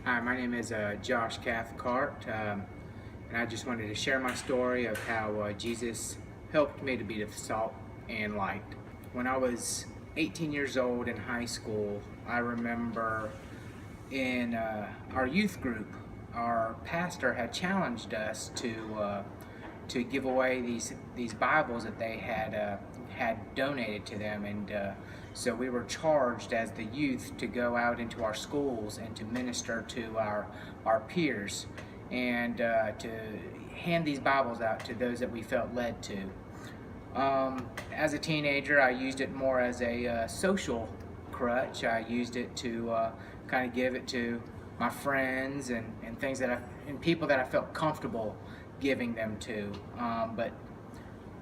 Hi, my name is Josh Cathcart, and I just wanted to share my story of how Jesus helped me to be the salt and light. When I was 18 years old in high school, I remember in our youth group, our pastor had challenged us to give away these Bibles that they had donated to them, and so we were charged as the youth to go out into our schools and to minister to our peers, and to hand these Bibles out to those that we felt led to. As a teenager, I used it more as a social crutch. I used it to kind of give it to my friends and things and people that I felt comfortable giving them to. But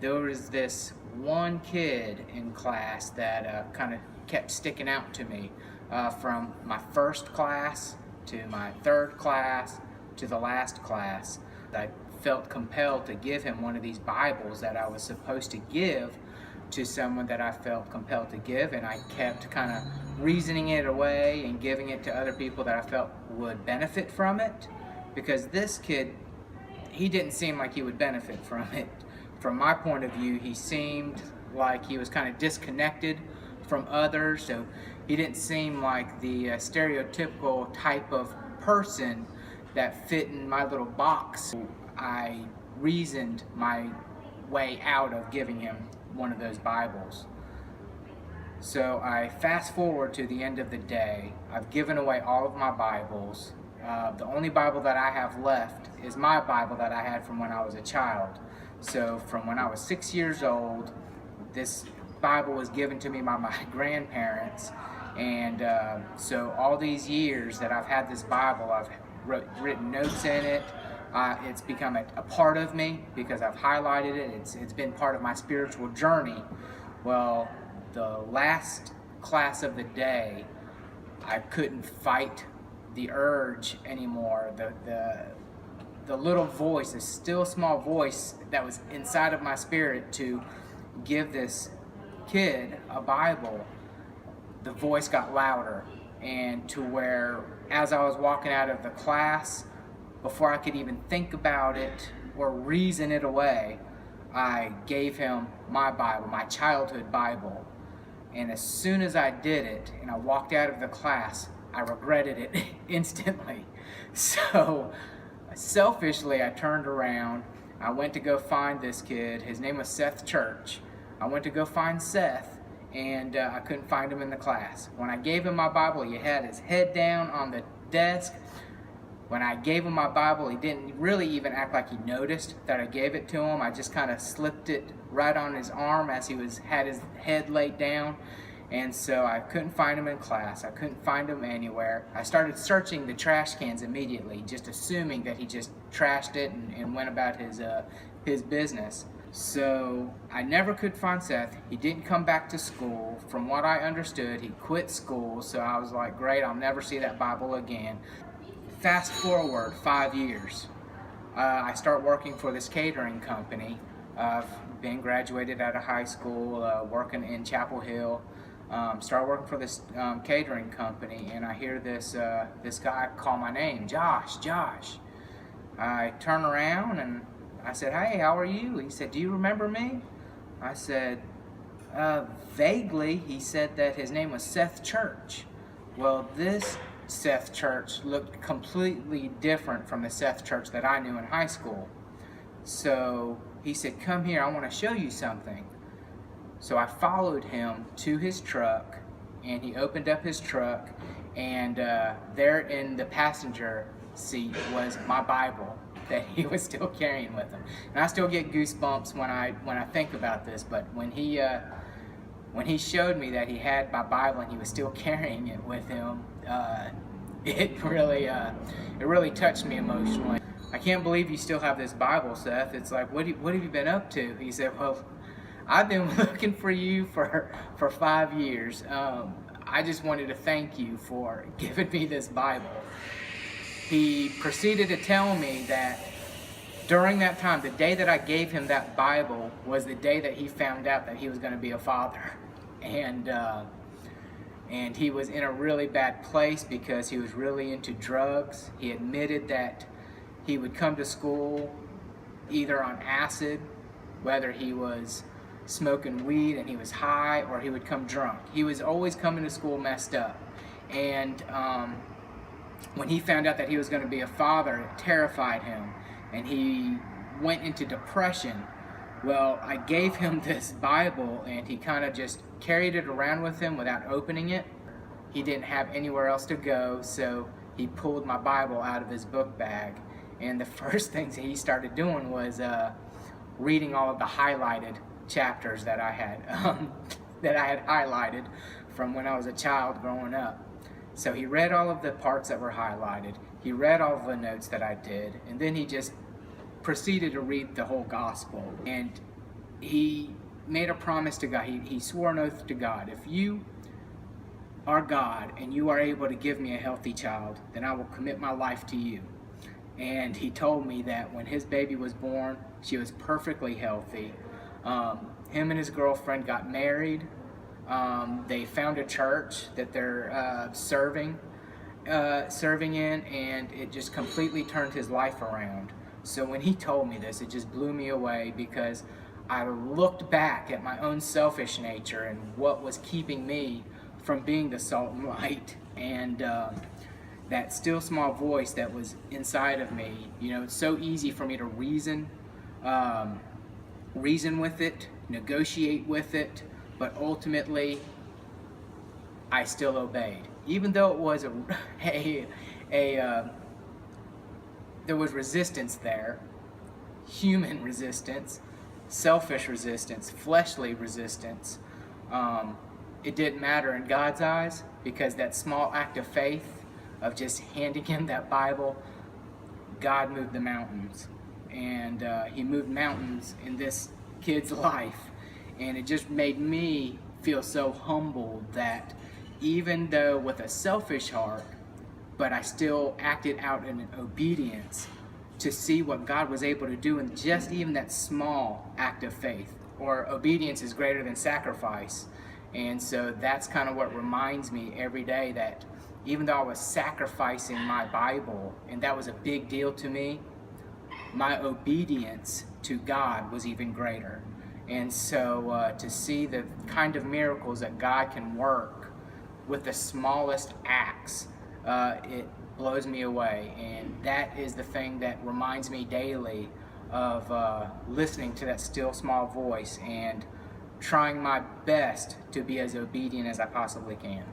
there was this one kid in class that kind of kept sticking out to me, from my first class to my third class to the last class. I felt compelled to give him one of these Bibles that I was supposed to give to someone that I felt compelled to give, and I kept kind of reasoning it away and giving it to other people that I felt would benefit from it, because this kid, he didn't seem like he would benefit from it. From my point of view, he seemed like he was kind of disconnected from others, so he didn't seem like the stereotypical type of person that fit in my little box. I reasoned my way out of giving him one of those Bibles. So I fast forward to the end of the day. I've given away all of my Bibles. The only Bible that I have left is my Bible that I had from when I was a child. So from when I was 6 years old, this Bible was given to me by my grandparents. And so all these years that I've had this Bible, I've written notes in it. It's become a part of me because I've highlighted it. It's been part of my spiritual journey. Well, the last class of the day, I couldn't fight the urge anymore. The little voice, the still small voice that was inside of my spirit to give this kid a Bible, the voice got louder, and to where as I was walking out of the class, before I could even think about it or reason it away, I gave him my Bible, my childhood Bible. And as soon as I did it and I walked out of the class, I regretted it instantly. So selfishly, I turned around. I went to go find this kid. His name was Seth Church. I went to go find Seth, and I couldn't find him in the class. When I gave him my Bible, he had his head down on the desk. When I gave him my Bible, he didn't really even act like he noticed that I gave it to him. I just kind of slipped it right on his arm as he had his head laid down. And so I couldn't find him in class. I couldn't find him anywhere. I started searching the trash cans immediately, just assuming that he just trashed it and went about his business. So I never could find Seth. He didn't come back to school. From what I understood, he quit school. So I was like, great, I'll never see that Bible again. Fast forward 5 years. I start working for this catering company. I've been graduated out of high school, working in Chapel Hill. Start working for this catering company, and I hear this guy call my name, Josh, Josh. I turn around and I said, hey, how are you? He said, do you remember me? I said, vaguely. He said that his name was Seth Church. Well, this Seth Church looked completely different from the Seth Church that I knew in high school. So he said, come here, I want to show you something. So I followed him to his truck, and he opened up his truck, and there in the passenger seat was my Bible that he was still carrying with him. And I still get goosebumps when I think about this, but when he showed me that he had my Bible and he was still carrying it with him, it really touched me emotionally. I can't believe you still have this Bible, Seth. It's like, what have you been up to? He said, well, I've been looking for you for 5 years. I just wanted to thank you for giving me this Bible. He proceeded to tell me that during that time, the day that I gave him that Bible was the day that he found out that he was going to be a father. And And he was in a really bad place because he was really into drugs. He admitted that he would come to school either on acid, whether he was smoking weed and he was high, or he would come drunk. He was always coming to school messed up. And when he found out that he was going to be a father, it terrified him, and he went into depression. Well, I gave him this Bible, and he kind of just carried it around with him without opening it. He didn't have anywhere else to go, so he pulled my Bible out of his book bag, and the first things he started doing was reading all of the highlighted chapters that I had highlighted from when I was a child growing up. So he read all of the parts that were highlighted. He read all of the notes that I did, and then he just proceeded to read the whole gospel. And he made a promise to God. He swore an oath to God. If you are God and you are able to give me a healthy child, then I will commit my life to you. And he told me that when his baby was born, she was perfectly healthy. Him and his girlfriend got married. They found a church that they're serving in, and it just completely turned his life around. So when he told me this, it just blew me away, because I looked back at my own selfish nature and what was keeping me from being the salt and light, and that still small voice that was inside of me. You know, it's so easy for me to reason with it, negotiate with it, but ultimately I still obeyed, even though it was there was resistance there, human resistance, selfish resistance, fleshly resistance. It didn't matter in God's eyes, because that small act of faith of just handing him that Bible, God moved the mountains. And he moved mountains in this kid's life. And it just made me feel so humbled that even though with a selfish heart, but I still acted out in obedience to see what God was able to do in just even that small act of faith. Or obedience is greater than sacrifice. And so that's kind of what reminds me every day, that even though I was sacrificing my Bible, and that was a big deal to me, my obedience to God was even greater. And so to see the kind of miracles that God can work with the smallest acts, it blows me away. And that is the thing that reminds me daily of listening to that still small voice and trying my best to be as obedient as I possibly can.